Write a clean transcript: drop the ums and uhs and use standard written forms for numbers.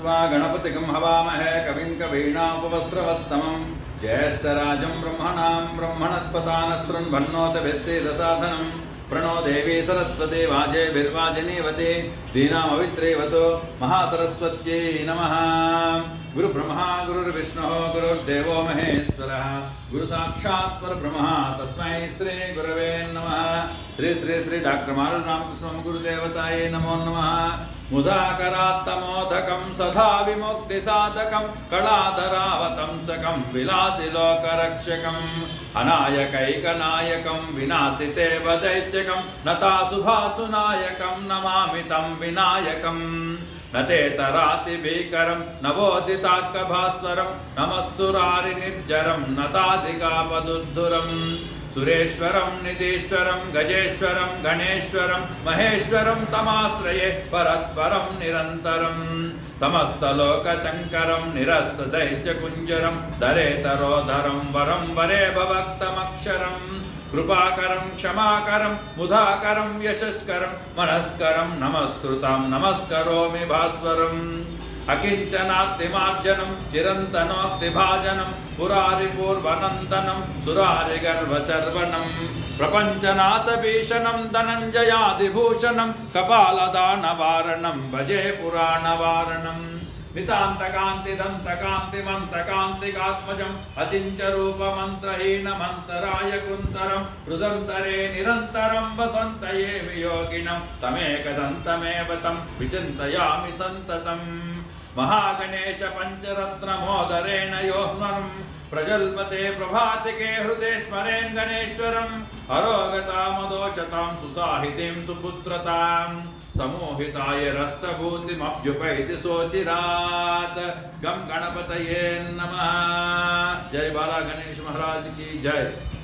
गणपतिगं हवामहे कविं कवीनामुपवस्त्रवस्तमं ज्येष्ठराजं ब्रह्मणस्पतान् शृण्वन्नोतभिस्सेदसाधनं प्रणो देवी सरस्वती वाजेभिर्वाजिनीवती दीनामवित्रेवतो महासरस्वत्यै नमः। गुरुब्रह्मा गुरुर्विष्णुः गुरुर्देवो महेश्वरः गुरुसाक्षात् परब्रह्म तस्मै श्री गुरवे नमः। श्री श्री श्री डॉक्टर मारुल रामकृष्ण गुरुदेवताये नमो नमः। मुदाकरात्तमोदकं सदा विमुक्तिसाधकं कलाधरावतंसकं विलासिलोकरक्षकं अनायकैकनायकं विनाशितेव दैत्यकं नताशुभासुनायकं नमामि तं विनायकं नतेतरातिभीकरं नवोदितार्कभास्वरं नमस्सुरारिनिर्जरं नताधिकापदुद्धुरं सुरेश्वरं निधीश्वरं गजेश्वरं गणेश्वरं महेश्वरं तमाश्रये परत्परं निरन्तरं समस्तलोकशङ्करं निरस्तदैत्यकुञ्जरं दरेतरोधरं वरं वरे भवक्तमक्षरं कृपाकरं क्षमाकरं मुदाकरं यशस्करं मनस्करं नमस्कृतं नमस्करोमि भास्वरम् अकिंचनात्तिमार्जनं चिरन्तनोक्तिभाजनं पुरारिपूर्वनन्दनं सुरारिगर्वचर्वणं प्रपञ्चनाशभीषणं धनञ्जयादिभूषणं कपालदानवारणं भजे पुराणवारणं नितान्तकान्तिदन्तकान्तिमन्तकान्तिकात्मजम् अचिञ्चरूपमन्त्रहीनमन्तराय कुन्तरं हृदन्तरे निरन्तरं वसन्तये वियोगिनं तमेकदन्तमेव तं विचिन्तयामि सन्ततम्। महागणेश पंचरत्नमोदरेण योह्मनं प्रजल्पते प्रभातिके हृदे स्मरेन् गणेश्वरम् अरोगतामदोषतां सुसाहितीं सुपुत्रतां समोहिताय रष्टभूतिमभ्युपैति सोचिरात् गं गणपतये नमः। जय बाला गणेश महाराज की जय।